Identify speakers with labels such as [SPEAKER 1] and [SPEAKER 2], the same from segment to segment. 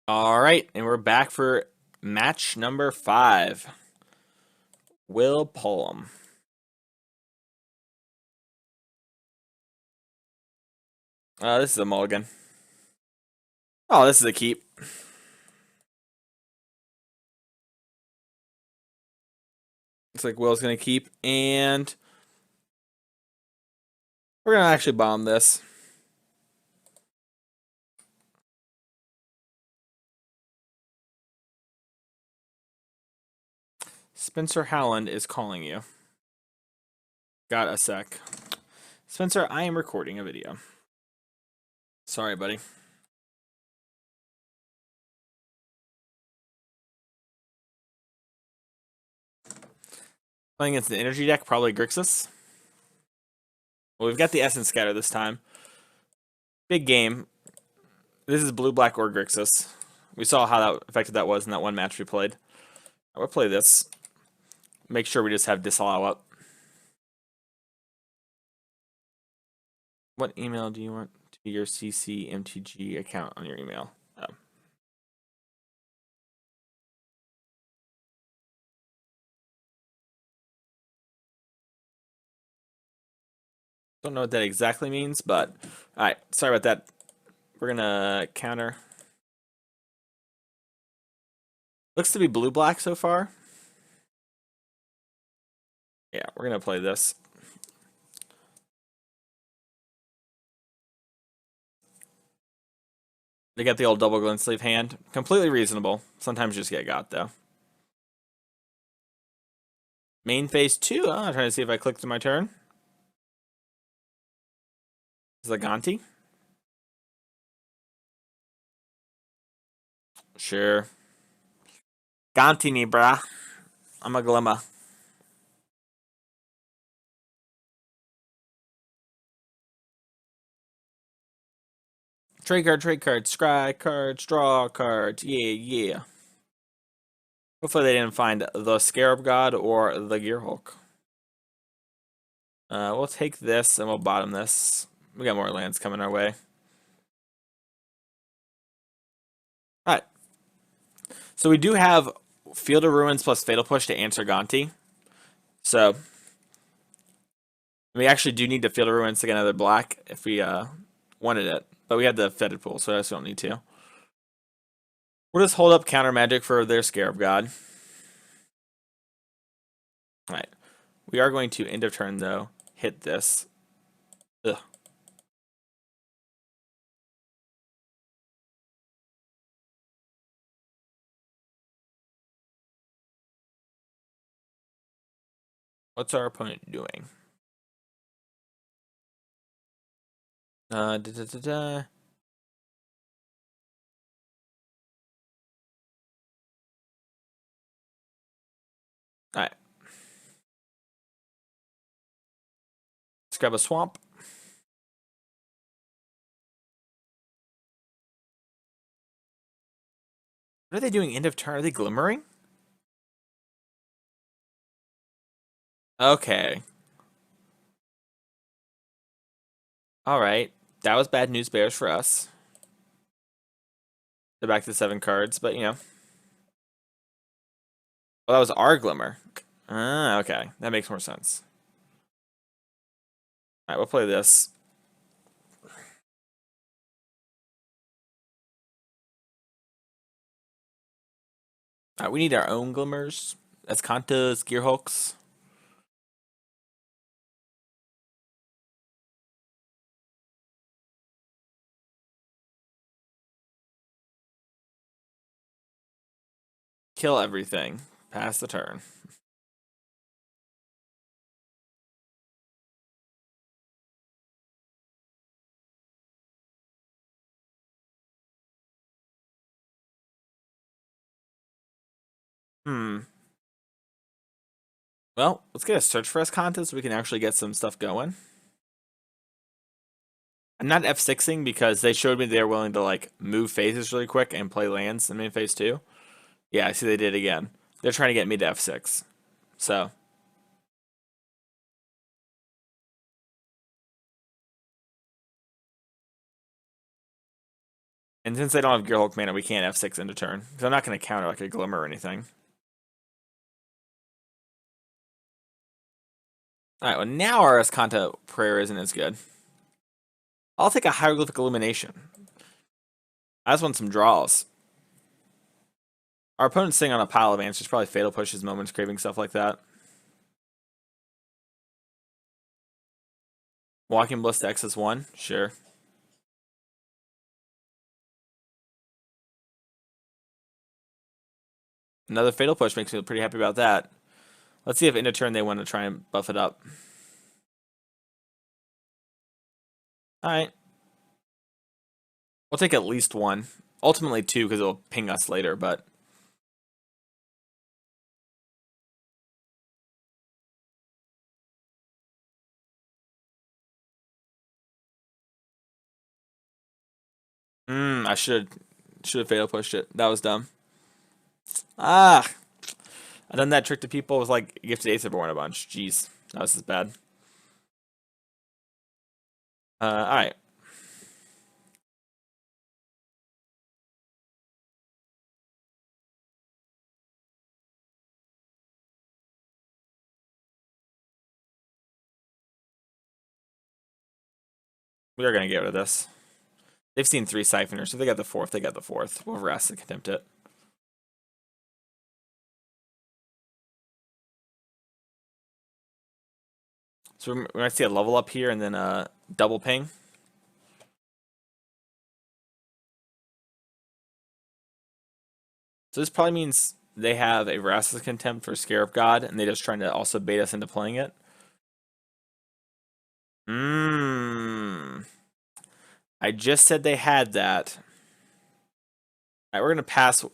[SPEAKER 1] All right, and we're back for match number 5. Will Pullum. This is a mulligan. Oh, this is a keep. Looks like Will's gonna keep, and we're gonna actually bomb this. Spencer Howland is calling you. Got a sec. Spencer, I am recording a video. Sorry, buddy. Playing against the energy deck, probably Grixis. Well, we've got the Essence Scatter this time. Big game. This is blue, black, or Grixis. We saw how that effective that was in that one match we played. We'll play this. Make sure we just have Disallow up. What email do you want to be your CCMTG account on your email? Oh. Don't know what that exactly means, but alright, sorry about that. We're gonna counter. Looks to be blue-black so far. Yeah, we're gonna play this. They got the old double glint sleeve hand. Completely reasonable. Sometimes you just get got though. Main phase 2. I'm trying to see if I clicked to my turn. Zaganti. Sure. Gantini, brah. I'm a Glimmer. Trade card, scry cards, draw cards. Yeah. Hopefully they didn't find the Scarab God or the Gearhulk. We'll take this and we'll bottom this. We got more lands coming our way. Alright. So we do have Field of Ruins plus Fatal Push to answer Gonti. So we actually do need to Field of Ruins to get another black if we wanted it. But we had the Fetid Pools, so I just don't need to. We'll just hold up counter magic for their Scarab God. Alright. We are going to end of turn though. Hit this. Ugh. What's our opponent doing? Alright. Let's grab a swamp. What are they doing end of turn? Are they glimmering? Okay. Alright. That was bad news bears for us. They're back to 7 cards, but you know. Well, that was our Glimmer. Ah, okay. That makes more sense. Alright, we'll play this. Alright, we need our own Glimmers. Azcantas, Gearhulks. Kill everything. Pass the turn. Well, let's get a search for Azcanta so we can actually get some stuff going. I'm not F6ing because they showed me they're willing to like move phases really quick and play lands in main phase 2. Yeah, I see they did again. They're trying to get me to F6. So. And since they don't have Gearhulk mana, we can't F6 into turn. Because I'm not going to counter like a Glimmer or anything. Alright, well now our Azcanta Prayer isn't as good. I'll take a Hieroglyphic Illumination. I just want some draws. Our opponent's sitting on a pile of answers, probably Fatal Pushes, Moments Craving, stuff like that. Walking Bliss to XS1, sure. Another Fatal Push makes me pretty happy about that. Let's see if in a turn they want to try and buff it up. Alright. We'll take at least one. Ultimately two, because it'll ping us later, but... I should have Fatal Pushed it. That was dumb. Ah! I've done that trick to people with like Gifted Aetherborn a bunch. Jeez. That was just bad. Alright. We are going to get rid of this. They've seen 3 Siphoners, so if they got the 4th, they got the 4th. We'll Vraska Contempt it. So we might see a level up here and then a double ping. So this probably means they have a Vraska Contempt for Scarab God, and they're just trying to also bait us into playing it. I just said they had that. Alright, we're going to pass.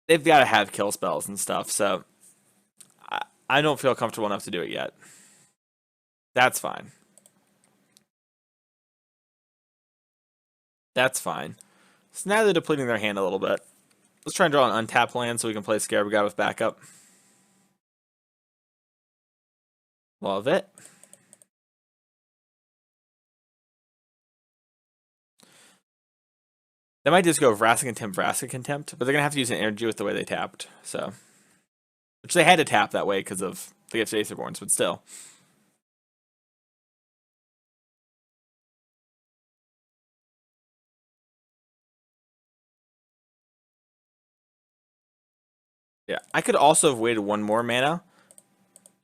[SPEAKER 1] They've got to have kill spells and stuff, so I don't feel comfortable enough to do it yet. That's fine. That's fine. So now they're depleting their hand a little bit. Let's try and draw an untapped land so we can play Scarab God with backup. Love it. They might just go Vraska Contempt, but they're going to have to use an energy with the way they tapped. So, which they had to tap that way because of the Gifted Aetherborns, but still. Yeah, I could also have waited one more mana.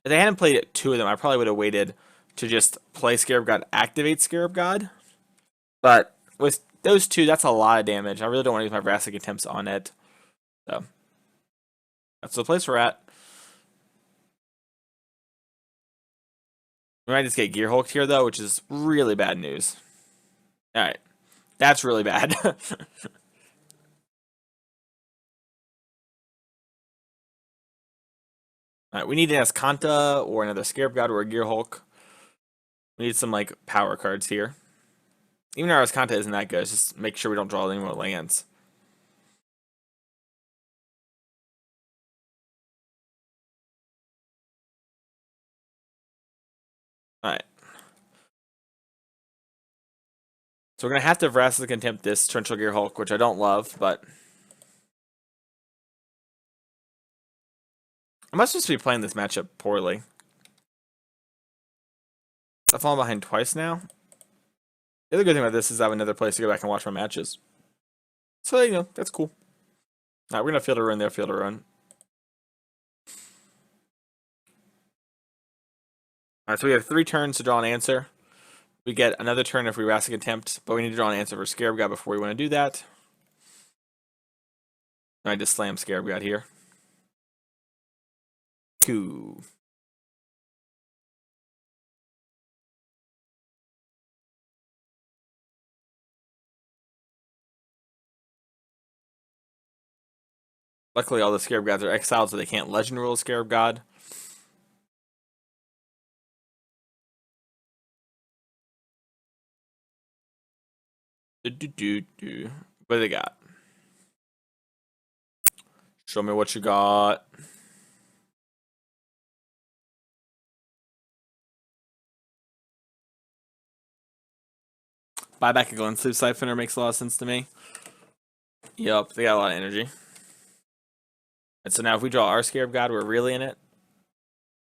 [SPEAKER 1] If they hadn't played 2 of them, I probably would have waited to just play Scarab God, activate Scarab God. But with those 2, that's a lot of damage. I really don't want to use my Vraska Contempts on it. So, that's the place we're at. We might just get Gearhulk here, though, which is really bad news. Alright. That's really bad. Alright, we need an Azcanta or another Scarab God or a Gearhulk. We need some, like, power cards here. Even our Azcanta isn't that good. Just make sure we don't draw any more lands. Alright. So we're going to have to Vraska Contempt this Torrential Gearhulk, which I don't love, but... I must just be playing this matchup poorly. I've fallen behind twice now. The other good thing about this is I have another place to go back and watch my matches. So, you know, that's cool. Alright, we're going to field a run there, field a run. Alright, so we have 3 turns to draw an answer. We get another turn if we Vraska Contempt, but we need to draw an answer for Scarab God before we want to do that. I just slam Scarab God here. Cool. Luckily, all the Scarab Gods are exiled, so they can't Legend Rule Scarab God. What do they got? Show me what you got. Buy back a Glensleeve Siphoner makes a lot of sense to me. Yup, they got a lot of energy. And so now if we draw our Scarab God, we're really in it.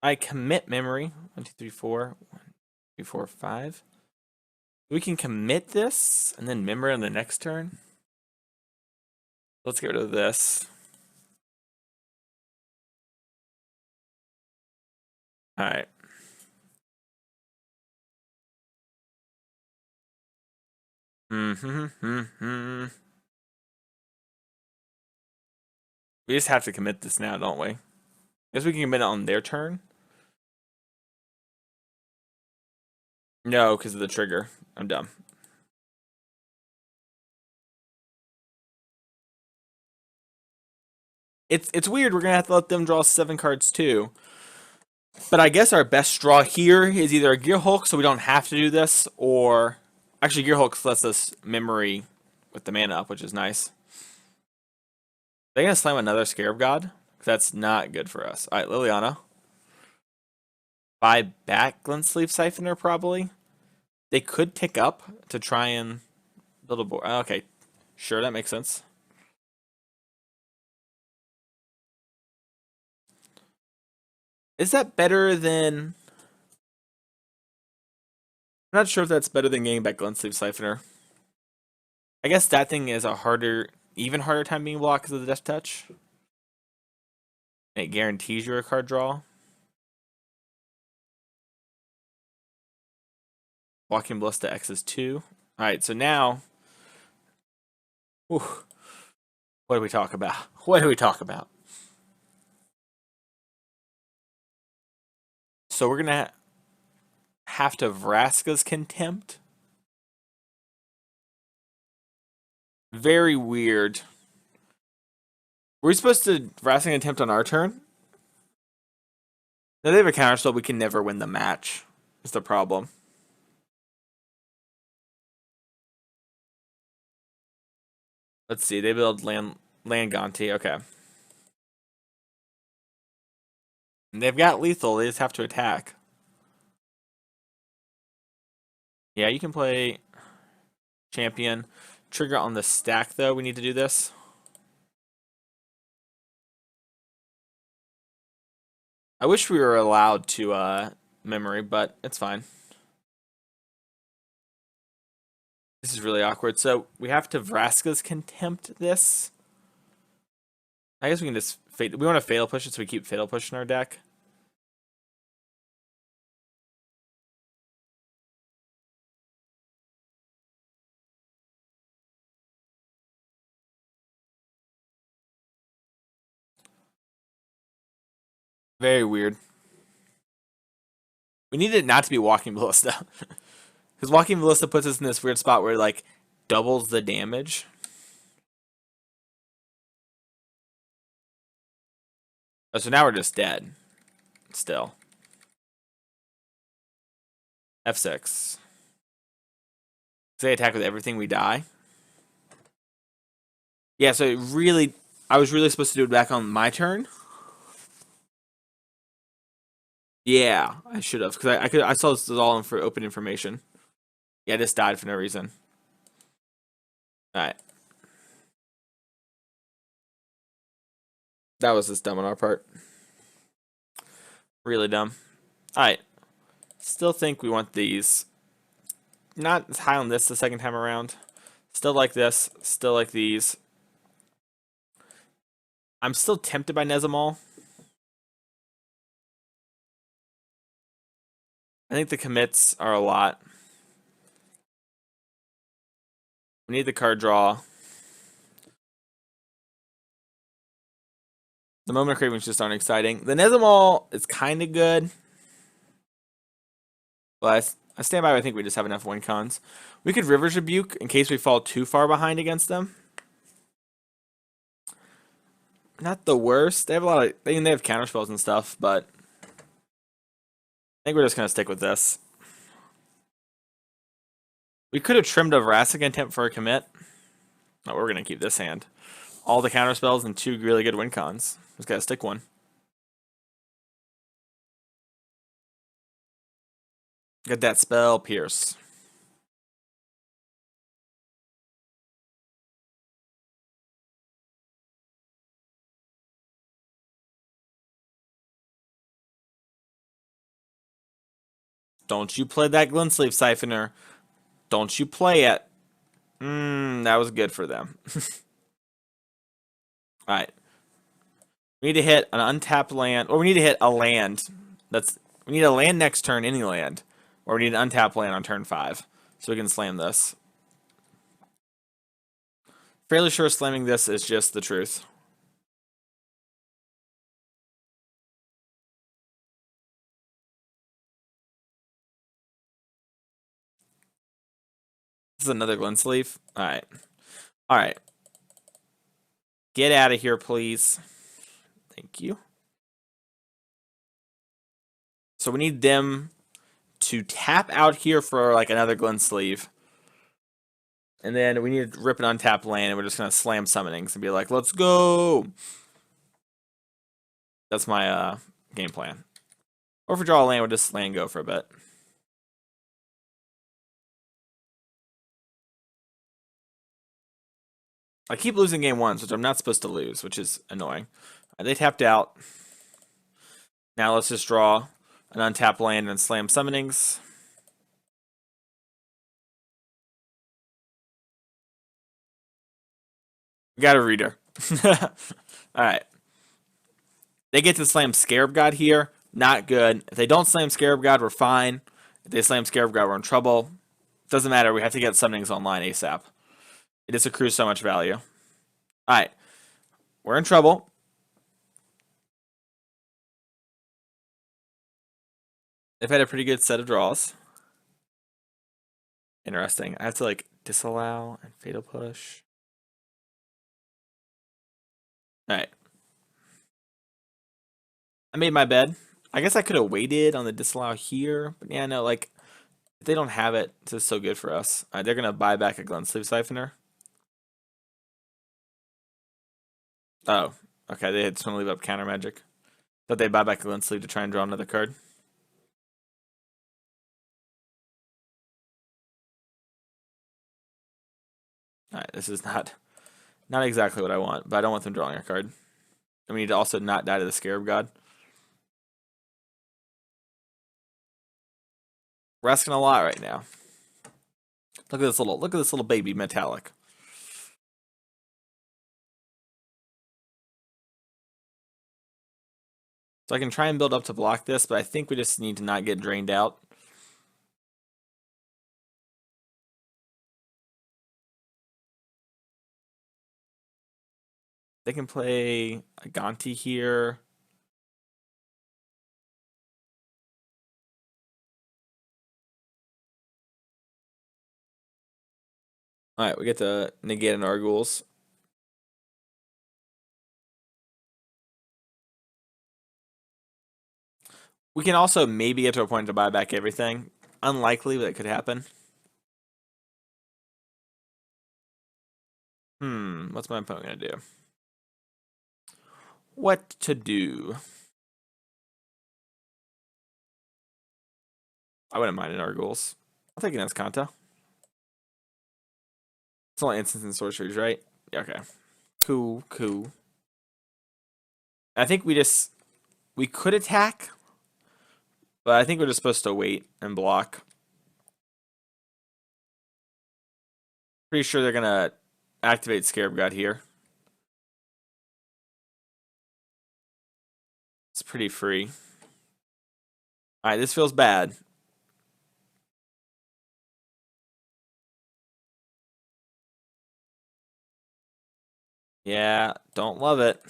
[SPEAKER 1] I commit memory. 1, 2, 3, 4. 1, 2, 4, 5. We can commit this and then memory on the next turn. Let's get rid of this. Alright. We just have to commit this now, don't we? Guess we can commit it on their turn. No, because of the trigger. I'm dumb. It's weird. We're gonna have to let them draw 7 cards too. But I guess our best draw here is either a Gearhulk, so we don't have to do this, or actually Gearhulk lets us memory with the mana up, which is nice. They're gonna slam another Scarab God. That's not good for us. All right, Liliana. Buy back Glensleeve Siphoner probably. They could tick up to try and build a board. Okay, sure, that makes sense. Is that better than... I'm not sure if that's better than getting back Glensleeve Siphoner. I guess that thing is a harder, even harder time being blocked because of the Death Touch. It guarantees you a card draw. Walking Ballista X is 2. Alright, so now... Whew, what do we talk about? What do we talk about? So we're going to have to Vraska's Contempt. Very weird. Were we supposed to Vraska Contempt on our turn? Now they have a counterspell, we can never win the match. Is the problem. Let's see, they build land Ganti, okay. And they've got lethal, they just have to attack. Yeah, you can play champion. Trigger on the stack though, we need to do this. I wish we were allowed to memory, but it's fine. This is really awkward. So we have to Vraska's Contempt this. I guess we can just we want to Fatal Push it, so we keep Fatal Push in our deck. Very weird. We need it not to be Walking Ballista. Because Walking Ballista puts us in this weird spot where it, like, doubles the damage. Oh, so now we're just dead. Still. F6. They attack with everything, we die. Yeah, so it really... I was really supposed to do it back on my turn. Yeah, I should have, because I saw this was all for open information. Yeah, I just died for no reason. Alright. That was just dumb on our part. Really dumb. Alright. Still think we want these. Not as high on this the second time around. Still like this. Still like these. I'm still tempted by Nezahal. I think the commits are a lot. We need the card draw. The Moment of Craving just aren't exciting. The Nezahal is kind of good. But I stand by, I think we just have enough win cons. We could River's Rebuke in case we fall too far behind against them. Not the worst. They have a lot of... they have counterspells and stuff, but... I think we're just going to stick with this. We could have trimmed a Vraska Contempt for a commit. No, we're going to keep this hand. All the counterspells and 2 really good win cons. Just got to stick one. Get that spell, Pierce. Don't you play that Glintsleeve Siphoner. Don't you play it. That was good for them. Alright. We need to hit an untapped land, or we need to hit a land. We need a land next turn, any land. Or we need an untapped land on turn 5. So we can slam this. Fairly sure slamming this is just the truth. This is another Glintsleeve. Alright. Alright. Get out of here, please. Thank you. So we need them to tap out here for like another Glintsleeve. And then we need to rip an untapped land, and we're just going to slam Summonings and be like, let's go! That's my game plan. Or if we draw a land, we'll just land go for a bit. I keep losing game 1, which I'm not supposed to lose, which is annoying. They tapped out. Now let's just draw an untapped land and slam Summonings. We got a reader. Alright. They get to slam Scarab God here. Not good. If they don't slam Scarab God, we're fine. If they slam Scarab God, we're in trouble. Doesn't matter. We have to get Summonings online ASAP. It just accrues so much value. Alright. We're in trouble. They've had a pretty good set of draws. Interesting. I have to like disallow and fatal push. Alright. I made my bed. I guess I could have waited on the disallow here. But yeah, no, like, if they don't have it, this is so good for us. They're going to buy back a Glintsleeve Siphoner. Oh, okay. They just want to leave up counter magic. Thought they'd buy back a Glintsleeve to try and draw another card. Alright, this is not exactly what I want, but I don't want them drawing a card. And we need to also not die to the Scarab God. We're asking a lot right now. Look at this little baby metallic. So I can try and build up to block this, but I think we just need to not get drained out. They can play a Gonti here. Alright, we get to negate an Arguels. We can also maybe get to a point to buy back everything. Unlikely, but it could happen. What's my opponent gonna do? What to do? I wouldn't mind an Arguels. I'll take an Azcanta. It's only instants and sorceries, right? Yeah, okay. Cool. I think we could attack, but I think we're just supposed to wait and block. Pretty sure they're gonna activate Scarab God here. It's pretty free. Alright, this feels bad. Yeah, don't love it.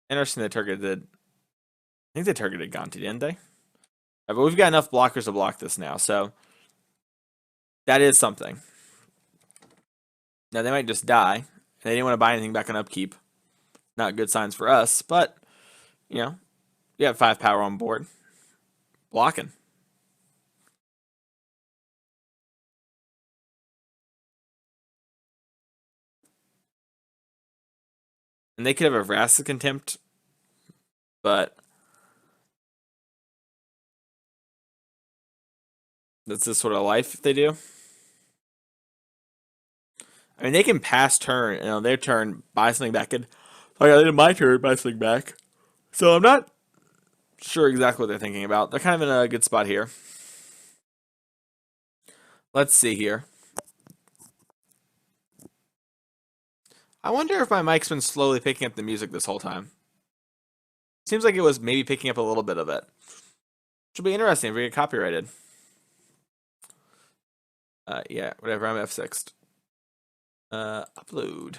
[SPEAKER 1] Interesting they targeted. I think they targeted Gonti, didn't they? But we've got enough blockers to block this now, so that is something. Now they might just die. They didn't want to buy anything back on upkeep. Not good signs for us, but you know, we have 5 power on board. Blocking. And they could have a Vraska Contempt, but that's just sort of life if they do. I mean, they can pass turn, and on their turn, buy something back. And oh yeah, then my turn, buy something back. So I'm not sure exactly what they're thinking about. They're kind of in a good spot here. Let's see here. I wonder if my mic's been slowly picking up the music this whole time. Seems like it was maybe picking up a little bit of it. Should be interesting if we get copyrighted. Yeah, whatever. I'm F6'd. Upload.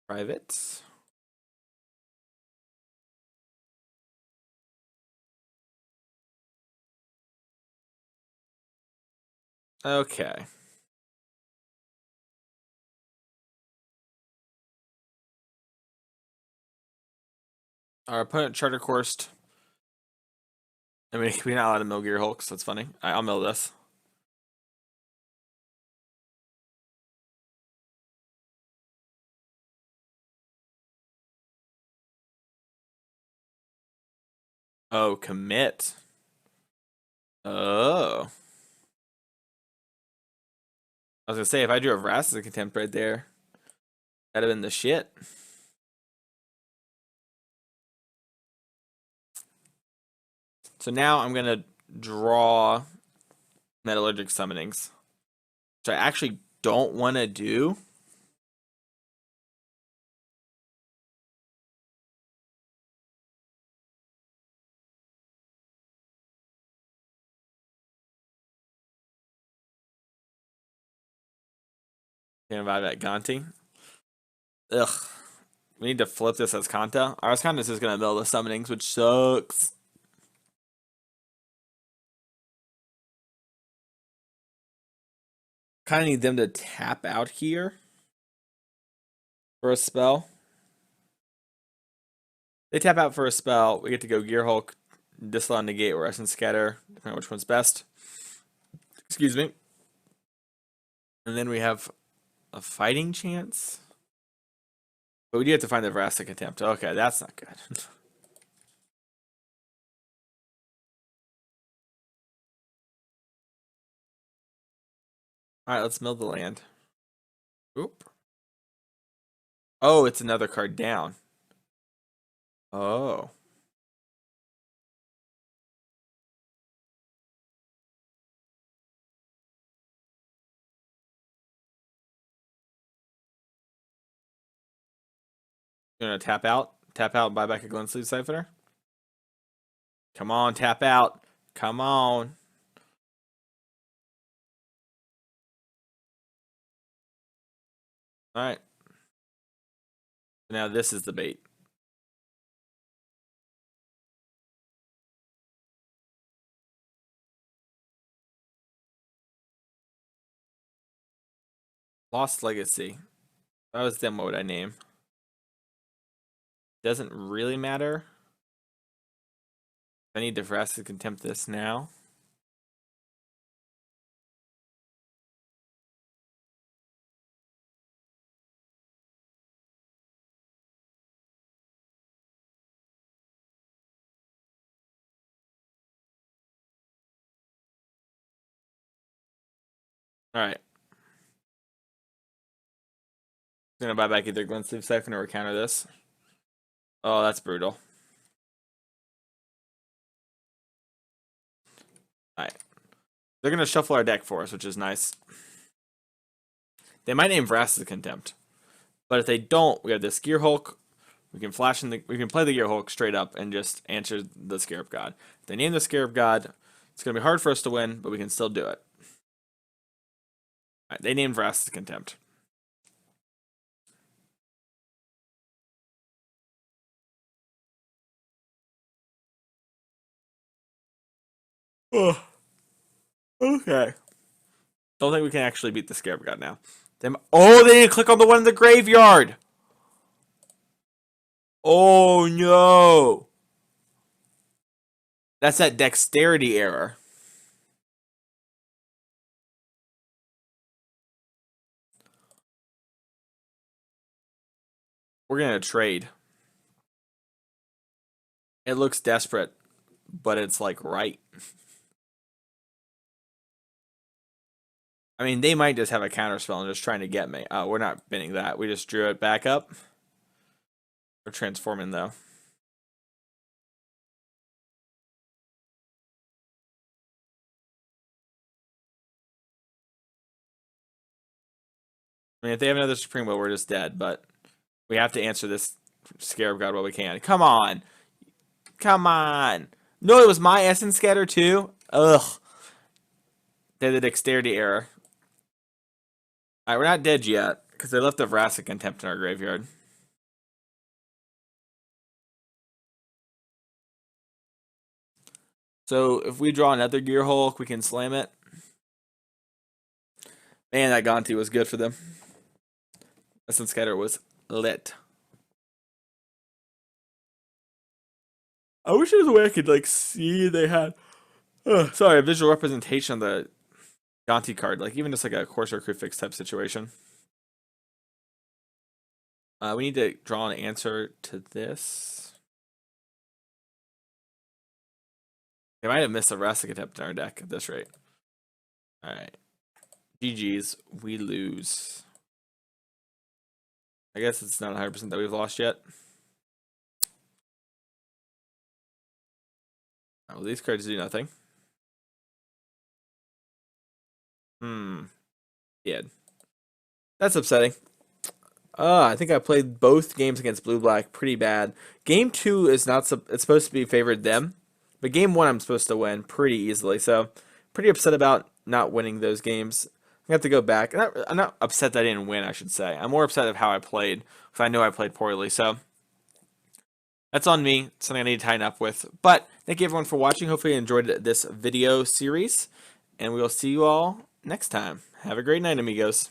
[SPEAKER 1] Private. Okay. Our opponent charter coursed. I mean, we're not allowed to mill Gearhulks. That's funny. I'll mill this. Oh, commit. Oh. I was gonna say, if I drew a Vraska Contempt right there, that'd have been the shit. So now I'm gonna draw Metallurgic Summonings, which I actually don't want to do. Can't buy that Gonti. Ugh. We need to flip this as Azcanta. Our Azcanta is just gonna mill the summonings, which sucks. Kind of need them to tap out here for a spell. They tap out for a spell. We get to go Gearhulk, Disallow, Negate, or Essence Scatter, depending on which one's best. Excuse me. And then we have a fighting chance. But we do have to find the Vraska Contempt. Okay, that's not good. Alright, let's mill the land. Oop. Oh, it's another card down. Oh. You gonna tap out? Tap out and buy back a Glint Sleeve Siphoner? Come on, tap out. Come on. Alright. Now this is the bait. Lost Legacy. If I was them, what would I name? Doesn't really matter. I need to Vraska Contempt this now. Alright. Gonna buy back either Glint Sleeve Siphoner or counter this. Oh, that's brutal. Alright. They're gonna shuffle our deck for us, which is nice. They might name Vraska Contempt. But if they don't, we have this Gearhulk. We can flash in we can play the Gearhulk straight up and just answer the Scarab God. If they name the Scarab God, it's gonna be hard for us to win, but we can still do it. Alright, they named Vraska Contempt. Oh, okay. Don't think we can actually beat the Scarab God now. Oh, they didn't click on the one in the graveyard! Oh no! That's that dexterity error. We're gonna trade. It looks desperate, but it's like right. I mean, they might just have a counter spell and just trying to get me. Oh, we're not binning that. We just drew it back up. We're transforming, though. I mean, if they have another Supreme Will, we're just dead. But we have to answer this Scarab God while we can. Come on. Come on. No, it was my Essence Scatter, too? Ugh. They had the Dexterity error. Alright, we're not dead yet, because they left the Vraska Contempt in our graveyard. So, if we draw another Gearhulk, we can slam it. Man, that Gonti was good for them. Essence Scatter was lit. I wish there was a way I could, like, see they had... sorry, a visual representation of the Gonti card. Like, even just like a Corsair Crew Fix type situation. We need to draw an answer to this. They might have missed a Vraska Contempt in our deck at this rate. Alright. GG's. We lose. I guess it's not 100% that we've lost yet. Well, these cards do nothing. Yeah. That's upsetting. I think I played both games against Blue-Black pretty bad. Game 2 is not... It's supposed to be favored them. But Game 1 I'm supposed to win pretty easily. So, pretty upset about not winning those games. I have to go back. I'm not upset that I didn't win, I should say. I'm more upset of how I played. Because I know I played poorly. So, that's on me. It's something I need to tighten up with. But, thank you everyone for watching. Hopefully you enjoyed this video series. And we will see you all next time. Have a great night, amigos.